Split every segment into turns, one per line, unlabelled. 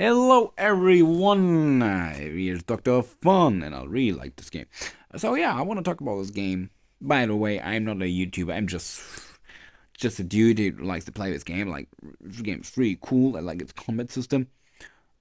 Hello everyone, here's Dr. Fun, and I really like this game. So yeah, I want to talk about this game. By the way, I'm not a YouTuber, I'm just a dude who likes to play this game. Like, this game is really cool. I like its combat system.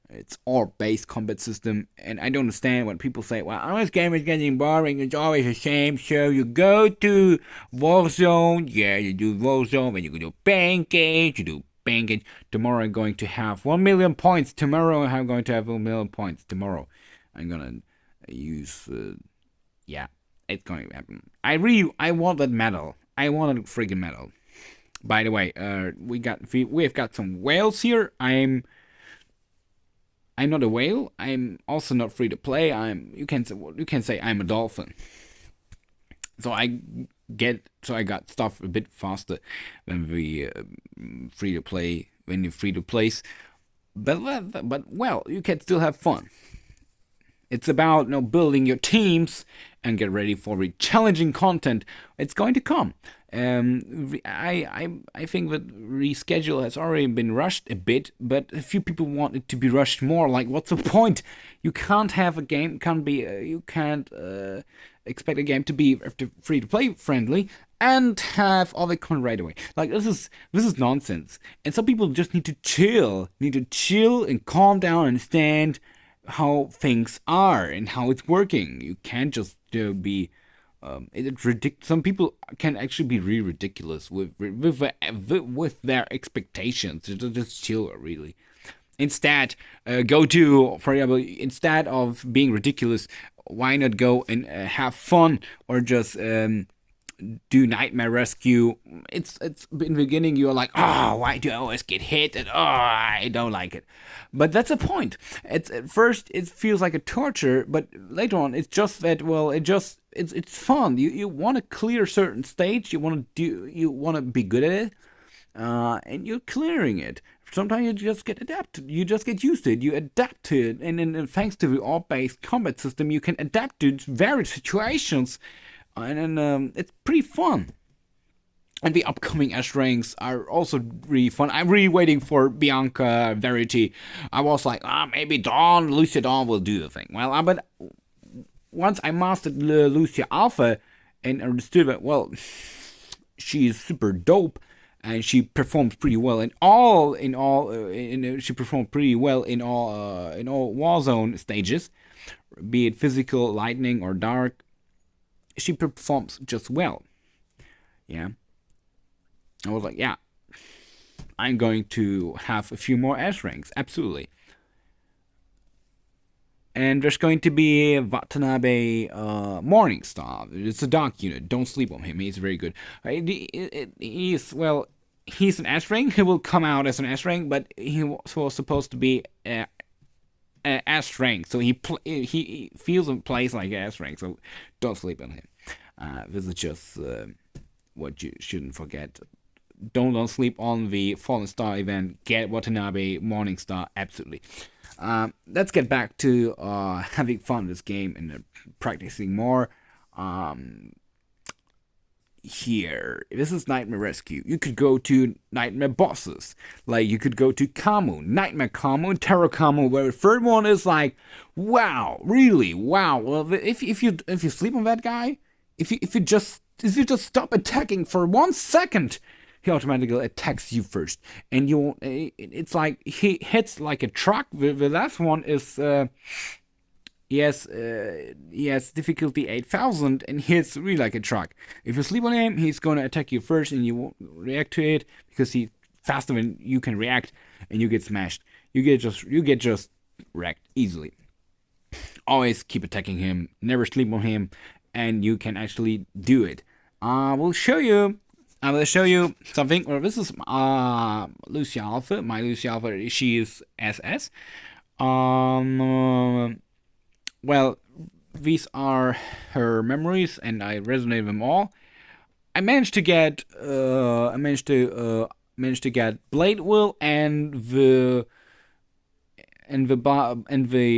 It's all-based combat system, and I don't understand when people say, well, oh, this game is getting boring, it's always the same, so you go to Warzone, yeah, you do Warzone, and you go to Pancake, you do Pancake. Tomorrow I'm going to have 1 million points. Tomorrow I'm going to have 1 million points. Tomorrow I'm gonna use, yeah, it's going to happen. I want that medal. I want a friggin' medal. By the way, we've got some whales here. I'm not a whale. I'm also not free to play. You can say I'm a dolphin. So I got stuff a bit faster when we free to play when you free to place. But well, you can still have fun. It's about building your teams and get ready for the challenging content. It's going to come. I think that reschedule has already been rushed a bit, but a few people want it to be rushed more. Like, what's the point? You can't have a game. You can't expect a game to be free to play friendly and have all the content right away. Like, this is nonsense. And some people just need to chill and calm down and understand how things are and how it's working. You can't just be. It's ridiculous. Some people can actually be really ridiculous with their expectations. Just chill, really. Instead, for example, instead of being ridiculous, why not go and have fun or just do Nightmare Rescue? It's in the beginning you're like, oh, why do I always get hit? And oh, I don't like it. But that's the point. It's at first it feels like a torture, but later on it's just that, well, it's fun. You want to clear a certain stage. You want to be good at it, and you're clearing it. Sometimes you just get adapted. You just get used to it. You adapt to it, and then thanks to the all-based combat system, you can adapt to various situations, and then it's pretty fun. And the upcoming S ranks are also really fun. I'm really waiting for Bianca Verity. I was like, maybe Lucia Dawn will do the thing. Well, but once I mastered Lucia Alpha and understood that, well, she is super dope and she performs pretty well she performed pretty well in all Warzone stages, be it physical, lightning, or dark. She performs just well. Yeah, I was like, yeah, I'm going to have a few more S ranks, absolutely. And there's going to be Watanabe Morningstar. It's a dark unit. Don't sleep on him. He's very good. He's an S rank. He will come out as an S rank, but he was supposed to be a S rank. So he feels and plays like a S rank. So don't sleep on him. This is just what you shouldn't forget. Don't sleep on the Fallen Star event. Get Watanabe Morningstar, absolutely. Let's get back to having fun with this game and practicing more. Here, this is Nightmare Rescue. You could go to Nightmare Bosses. Like, you could go to Kamu, Nightmare Kamu, and Terror Kamu, where the third one is like, wow, really, wow. Well, if you sleep on that guy, if you just stop attacking for 1 second, he automatically attacks you first, and it's like he hits like a truck. The last one is he has difficulty 8,000 and hits really like a truck. If you sleep on him, he's gonna attack you first, and you won't react to it because he's faster than you can react, and you get smashed. You get just wrecked easily. Always keep attacking him. Never sleep on him, and you can actually do it. I will show you something. Well, this is Lucia Alpha. My Lucia Alpha, she is SS. Well, these are her memories, and I resonate them all. I managed to get Blade Will and the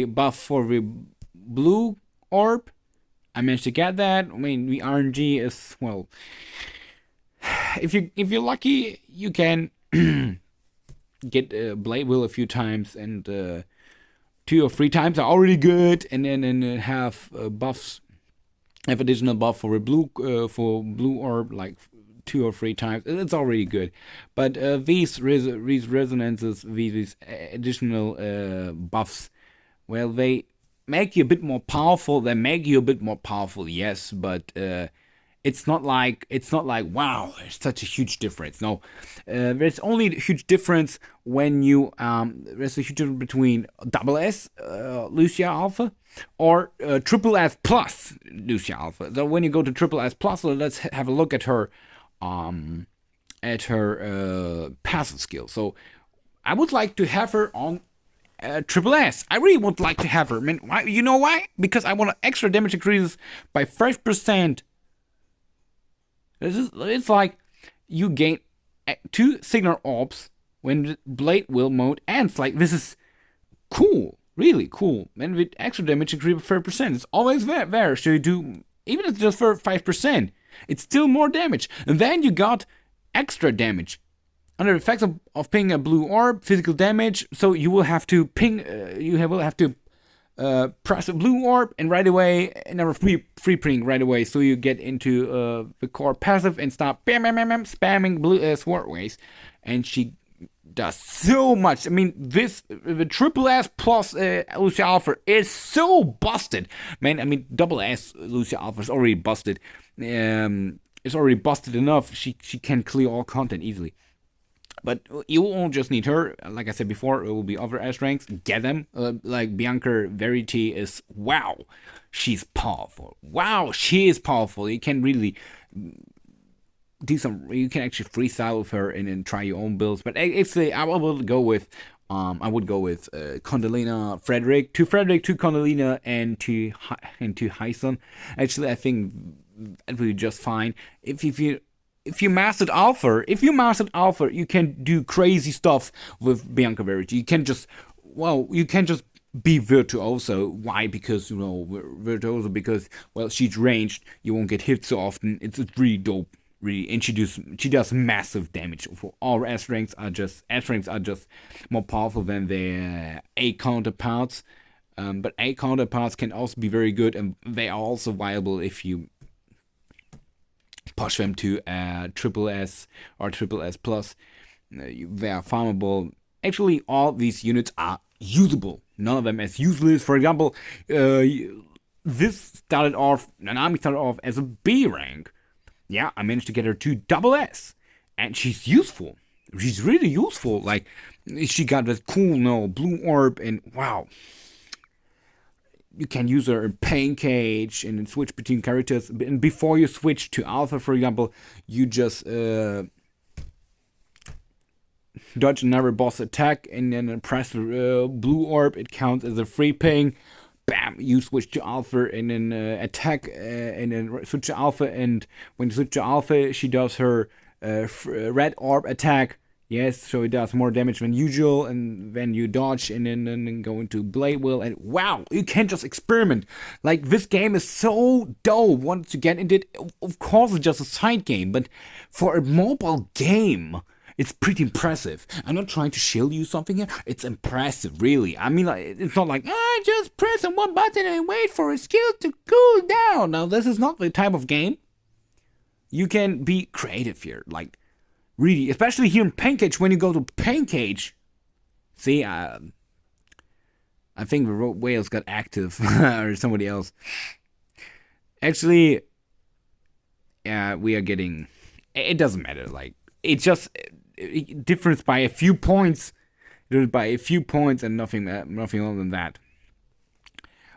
buff for the blue orb. I managed to get that. I mean, the RNG is, if you're lucky, you can get Blade Will a few times, and 2 or 3 times are already good, and then have buffs, have additional buff for a blue orb like 2 or 3 times. It's already good, but these resonances, these additional buffs, well, they make you a bit more powerful. They make you a bit more powerful, yes, but it's not like wow, it's such a huge difference. No, there's only a huge difference when you there's a huge difference between double S Lucia Alpha or triple S plus Lucia Alpha. So when you go to triple S plus, let's have a look at her passive skill. So I would like to have her on Triple S. I really would like to have her. I mean, why? You know why? Because I want extra damage increases by 5%. It's like you gain 2 signal orbs when the Blade Will mode ends. Like, this is cool. Really cool. And with extra damage increase by 5%. It's always there. So you do, even if it's just for 5%, it's still more damage. And then you got extra damage under effects of pinging a blue orb, physical damage. So you will have to press a blue orb and right away another free ping right away. So you get into the core passive and start spamming blue sword waves, and she does so much. I mean, the triple S plus Lucia Alpha is so busted, man. I mean, double S Lucia Alpha is already busted. It's already busted enough. She can clear all content easily. But you won't just need her. Like I said before, it will be other S ranks. Get them. Like Bianca Verity is, wow, she's powerful. Wow, she is powerful. You can really do some. You can actually freestyle with her and then try your own builds. But actually, I would go with Condalina Frederick, to Condalina, and to Hyson. Actually, I think that would be just fine. If you mastered Alpha, you can do crazy stuff with Bianca Verity. You can just be Virtuoso. Why? Because Virtuoso, because she's ranged. You won't get hit so often. It's really dope. Really, and she does massive damage. For all S ranks are just more powerful than their A counterparts. But A counterparts can also be very good, and they are also viable if you push them to triple S or triple S plus. They are farmable. Actually, all these units are usable. None of them as useless. For example, Nanami started off as a B rank. Yeah, I managed to get her to double S, and she's useful. She's really useful. Like, she got this cool blue orb, and wow. You can use her in Pain Cage and then switch between characters. And before you switch to Alpha, for example, you just dodge another boss attack and then press the blue orb. It counts as a free ping. Bam! You switch to Alpha and then attack and then switch to Alpha. And when you switch to Alpha, she does her red orb attack. Yes, so it does more damage than usual, and then you dodge and then go into Blade Will, and wow, you can just experiment. Like, this game is so dope. Once you get into it, of course it's just a side game, but for a mobile game, it's pretty impressive. I'm not trying to shill you something here. It's impressive, really. I mean, like, it's not like, I just press on one button and wait for a skill to cool down. Now, this is not the type of game. You can be creative here, like, really, especially here in Pain Cage. When you go to Pain Cage, see, I think the whales got active or somebody else. Actually, we are getting. It doesn't matter. Like, it's just difference by a few points, and nothing more than that.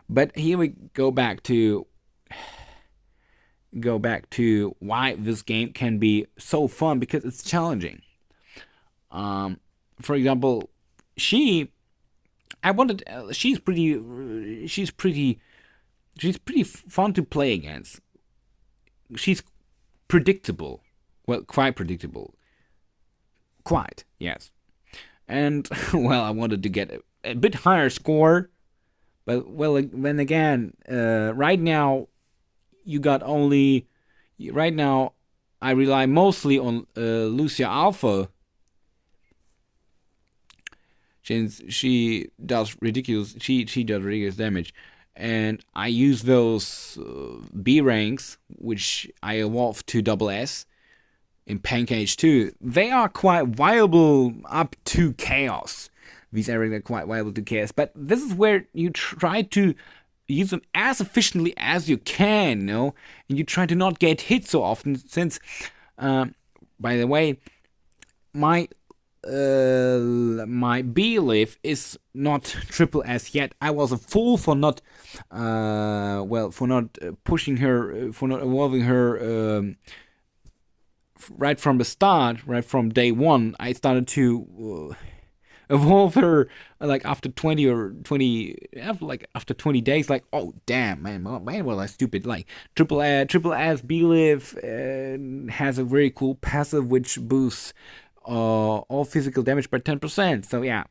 But here we go back to why this game can be so fun, because it's challenging. For example, she's pretty fun to play against. She's predictable. Well, quite predictable. Quite, yes. And I wanted to get a bit higher score, but then again, right now I rely mostly on Lucia Alpha, since she does ridiculous damage, and I use those B ranks which I evolved to double S in Pancake 2. They are quite viable up to Chaos. These areas are quite viable to Chaos, but this is where you try to use them as efficiently as you can, and you try to not get hit so often. Since, by the way, my my B-Liv is not triple S yet. I was a fool for not, for not pushing her, for not evolving her right from the start, right from day one. I started to evolve her like after 20 or 20, after 20 days. Like, oh damn, man, was I stupid? Like triple S B-Liv has a very cool passive which boosts all physical damage by 10%. So yeah,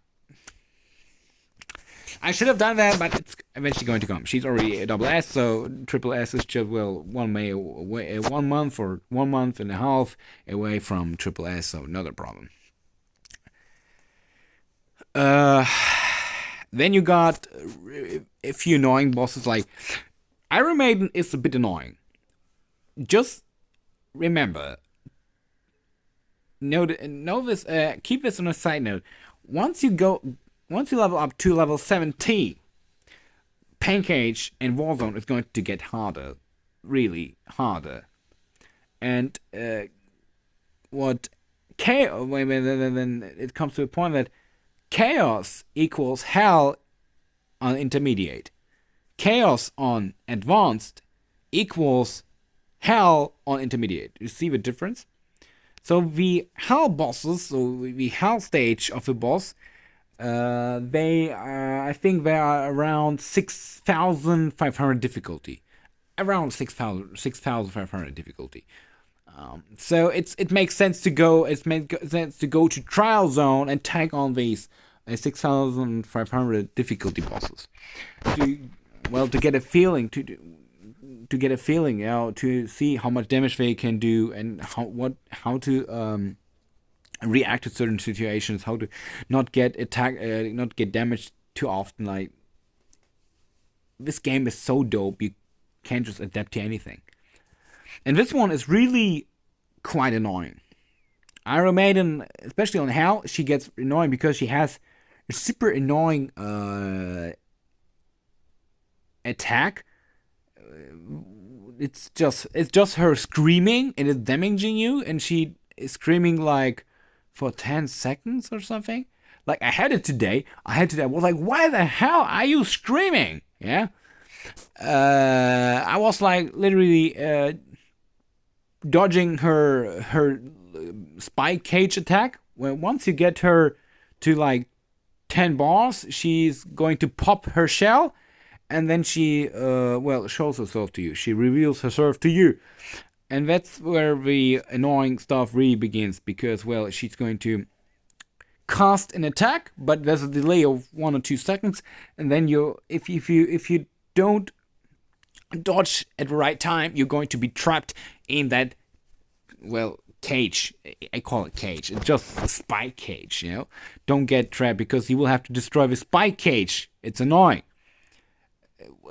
I should have done that, but it's eventually going to come. She's already a double S, so triple S is just 1 month or 1 month and a half away from triple S, so not a problem. Then you got a few annoying bosses. Like Iron Maiden is a bit annoying. Just remember, know this. Keep this on a side note. Once you level up to level 17, Pancake and Warzone is going to get harder, really harder. And when it comes to a point that Chaos equals hell on intermediate, Chaos on advanced equals hell on intermediate. You see the difference? So the hell bosses, so the hell stage of the boss, I think they are around 6,500 difficulty. Around 6,500 difficulty. So it makes sense to go. It makes sense to go to Trial Zone and take on these 6,500 difficulty bosses. To get a feeling to see how much damage they can do and how to react to certain situations, how to not get not get damaged too often. Like, this game is so dope, you can't just adapt to anything. And this one is really quite annoying. Iron Maiden, especially on Hell, she gets annoying because she has a super annoying attack. It's just her screaming and it's damaging you, and she is screaming like for 10 seconds or something. Like, I had it today. I was like, why the hell are you screaming? Yeah. I was like literally dodging her spike cage attack. When once you get her to like 10 bars, she's going to pop her shell, and then she shows herself to you. She reveals herself to you. And that's where the annoying stuff really begins, because, well, she's going to cast an attack, but there's a delay of 1 or 2 seconds, and then if you don't dodge at the right time, you're going to be trapped in that, well, cage. I call it cage. It's just a spike cage, Don't get trapped, because you will have to destroy the spike cage. It's annoying.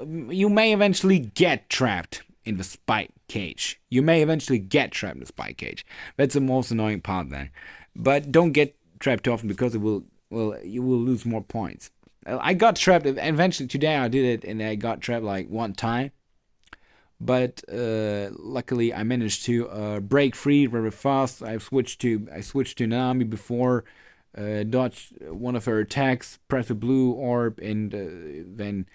You may eventually get trapped in the spike cage. That's the most annoying part then. But don't get trapped too often, because you will lose more points. I got trapped eventually today. I did it and I got trapped like one time. But luckily I managed to break free very fast. I switched to Nanami before, dodged one of her attacks, pressed a blue orb, and then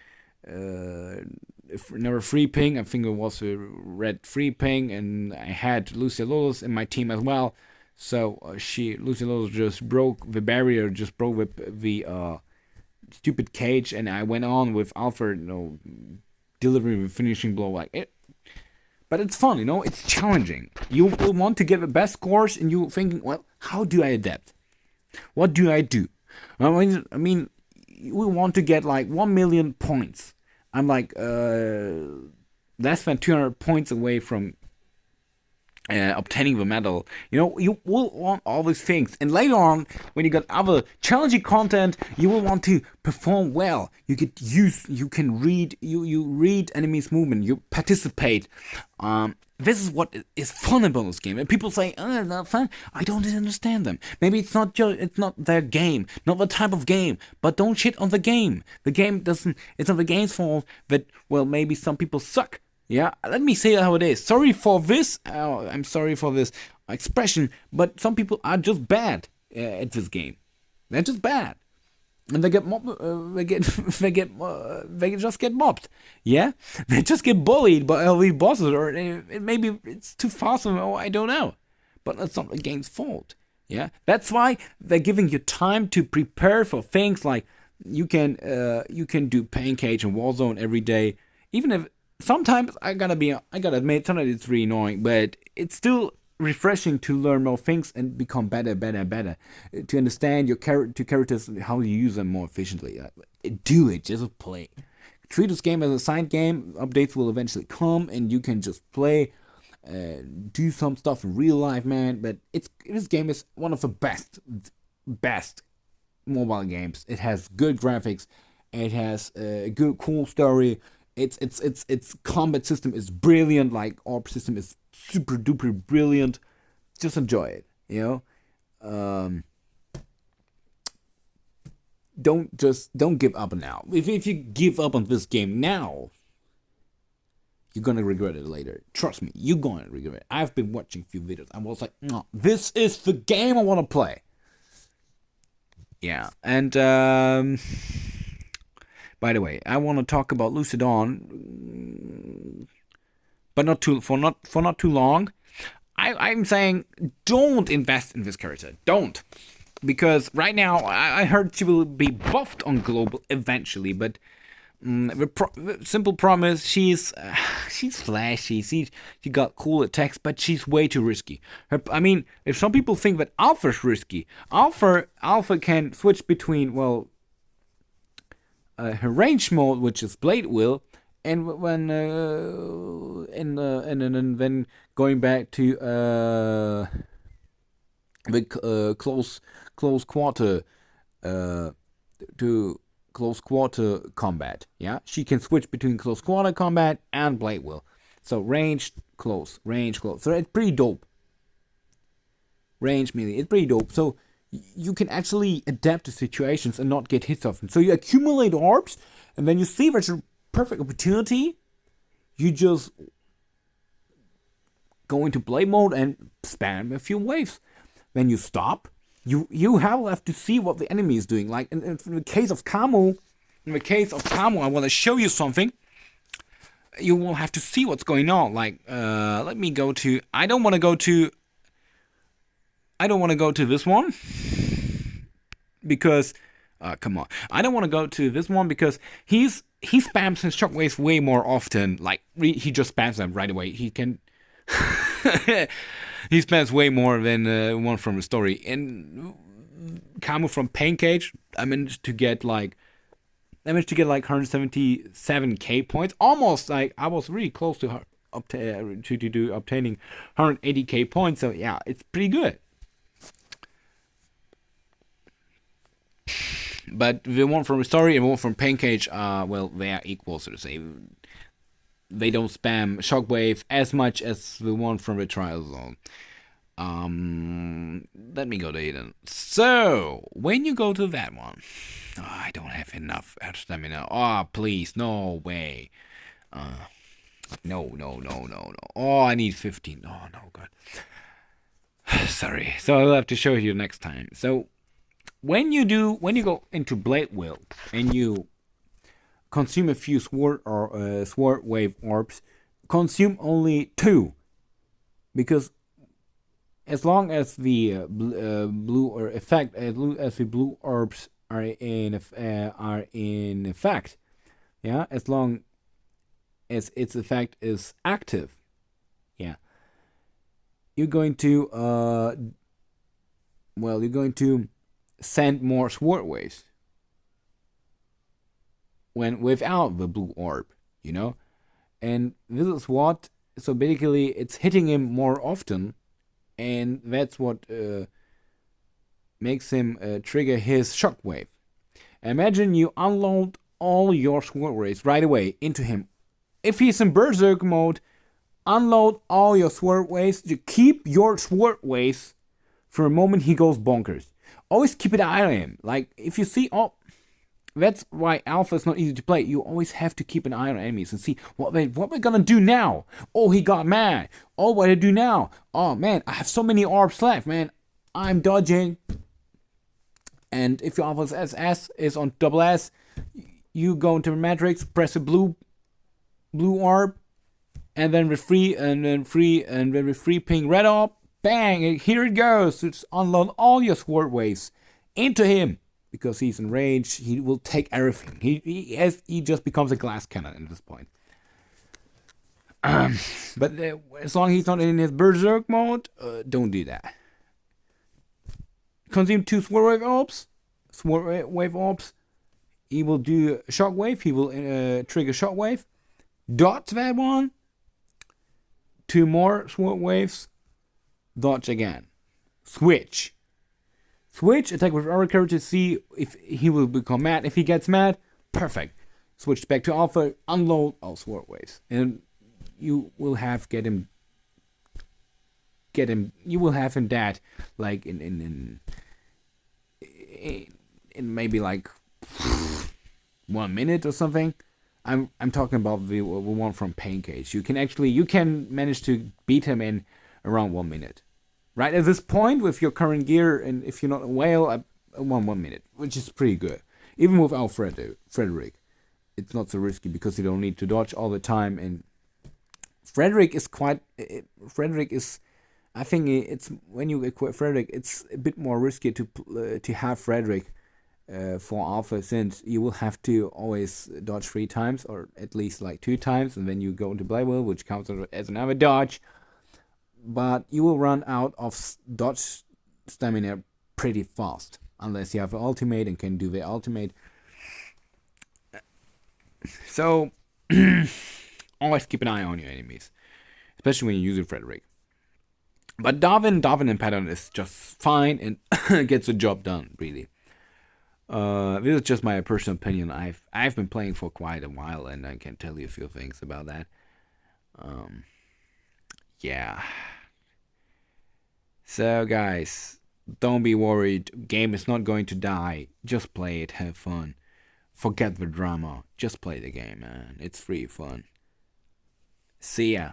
never free ping. I think it was a red free ping, and I had Lucia Lolos in my team as well. So Lucia Lolos just broke the barrier, just broke the stupid cage, and I went on with Alfred, delivering the finishing blow like it. But it's fun, it's challenging. You will want to get the best scores, and you're thinking, well, how do I adapt? What do I do? I mean, we want to get like 1 million points. I'm like less than 200 points away from obtaining the medal. You know, you will want all these things, and later on, when you got other challenging content, you will want to perform well. You can read, you read enemies' movement, you participate. This is what is fun about this game. And people say, "Oh, it's not fun." I don't understand them. Maybe it's not their game, not the type of game. But don't shit on the game. The game doesn't. It's not the game's fault that, well, maybe some people suck. Yeah, let me say how it is. Sorry for this. I'm sorry for this expression, but some people are just bad at this game. They're just bad, and they get they just get mobbed. Yeah, they just get bullied by all these bosses, or maybe it's too fast. Or I don't know, but that's not the game's fault. Yeah, that's why they're giving you time to prepare for things like you can do Pancake and Warzone every day, even if sometimes I gotta admit sometimes it's really annoying, but it's still refreshing to learn more things and become better, better, better. To understand your characters, how you use them more efficiently. Do it, just play. Treat this game as a side game. Updates will eventually come, and you can just play, do some stuff in real life, man. But this game is one of the best mobile games. It has good graphics. It has a good, cool story. Its combat system is brilliant. Like ARP system is super duper brilliant. Just enjoy it. You know. Don't give up now. If you give up on this game now, you're gonna regret it later. Trust me, you're gonna regret it. I've been watching a few videos. I was like, no, this is the game I want to play. Yeah, and by the way, I want to talk about Lucid Dawn, but not too long. I'm saying don't invest in this character. Don't. Because right now, I heard she will be buffed on global eventually, but the simple problem is she's flashy. She got cool attacks, but she's way too risky. I mean, if some people think that Alpha's risky, Alpha can switch between her range mode, which is Blade Will, and when and then going back to the close quarter to close quarter combat. Yeah, she can switch between close quarter combat and Blade Will. So range close. So it's pretty dope. Range melee, it's pretty dope. So you can actually adapt to situations and not get hit often. So you accumulate orbs, and then you see there's a perfect opportunity. You just go into Blade mode and spam a few waves. Then you stop. You have to see what the enemy is doing. Like in the case of Camu, I want to show you something. You will have to see what's going on. Like, let me go to. I don't want to go to this one because, come on. I don't want to go to this one because he spams his shockwaves way more often. Like he just spams them right away. He can. He spends way more than one from the story. And Camu from Pancake, I managed to get like 177k points. Almost like I was really close to obtaining 180k points. So yeah, it's pretty good. But the one from the story and the one from Pancake, well, they are equal, so to say. They don't spam Shockwave as much as the one from the Trial Zone. Let me go to Eden. So, when you go to that one, I don't have enough stamina. Oh, please, no way. No. Oh, I need 15. Oh, no, God. Sorry. So I'll have to show you next time. So, when you go into Blade Will and you consume a few sword wave orbs, consume only 2, because as long as the blue or effect, as the blue orbs are in effect, yeah, as long as its effect is active, yeah, you're going to send more sword waves when without the blue orb, and this is what So basically, it's hitting him more often, and that's what makes him trigger his shockwave. Imagine you unload all your sword waves right away into him. If he's in berserk mode, unload all your sword waves. You keep your sword waves for a moment he goes bonkers. Always keep an eye on him. Like if you see, oh, that's why alpha is not easy to play. You always have to keep an eye on enemies and see what we're gonna do now. Oh, he got mad. Oh, what do I do now? Oh man, I have so many orbs left, man. I'm dodging. And if your alpha's SS is on double S, you go into Matrix, press a blue orb, and then with free and then free and then with free ping red orb, bang, and here it goes. Just unload all your sword waves into him. Because he's enraged, he will take everything. He just becomes a glass cannon at this point. But as long as he's not in his berserk mode, don't do that. Consume 2 sword wave orbs. He will do a shockwave. He will trigger shockwave. Dodge that one. 2 more sword waves. Dodge again. Switch, attack with other character, see if he will become mad. If he gets mad, perfect. Switch back to alpha, unload all sword waves. And you will have you will have him dead like in maybe like 1 minute or something. I'm talking about the one from Pain Cage. You can manage to beat him in around 1 minute. Right at this point, with your current gear, and if you're not a whale, I want 1 minute, which is pretty good. Even without Frederick, it's not so risky because you don't need to dodge all the time. And Frederick is, I think it's when you equip Frederick, it's a bit more risky to have Frederick for alpha, since you will have to always dodge 3 times, or at least like 2 times, and then you go into Blade Wheel, which counts as another dodge. But you will run out of dodge stamina pretty fast, unless you have an ultimate and can do the ultimate. So, always keep an eye on your enemies, especially when you're using Frederick. But Darwin and Pattern is just fine and gets the job done, really. This is just my personal opinion. I've been playing for quite a while, and I can tell you a few things about that. Yeah. So guys, don't be worried. Game is not going to die. Just play it, have fun. Forget the drama. Just play the game, man. It's free fun. See ya.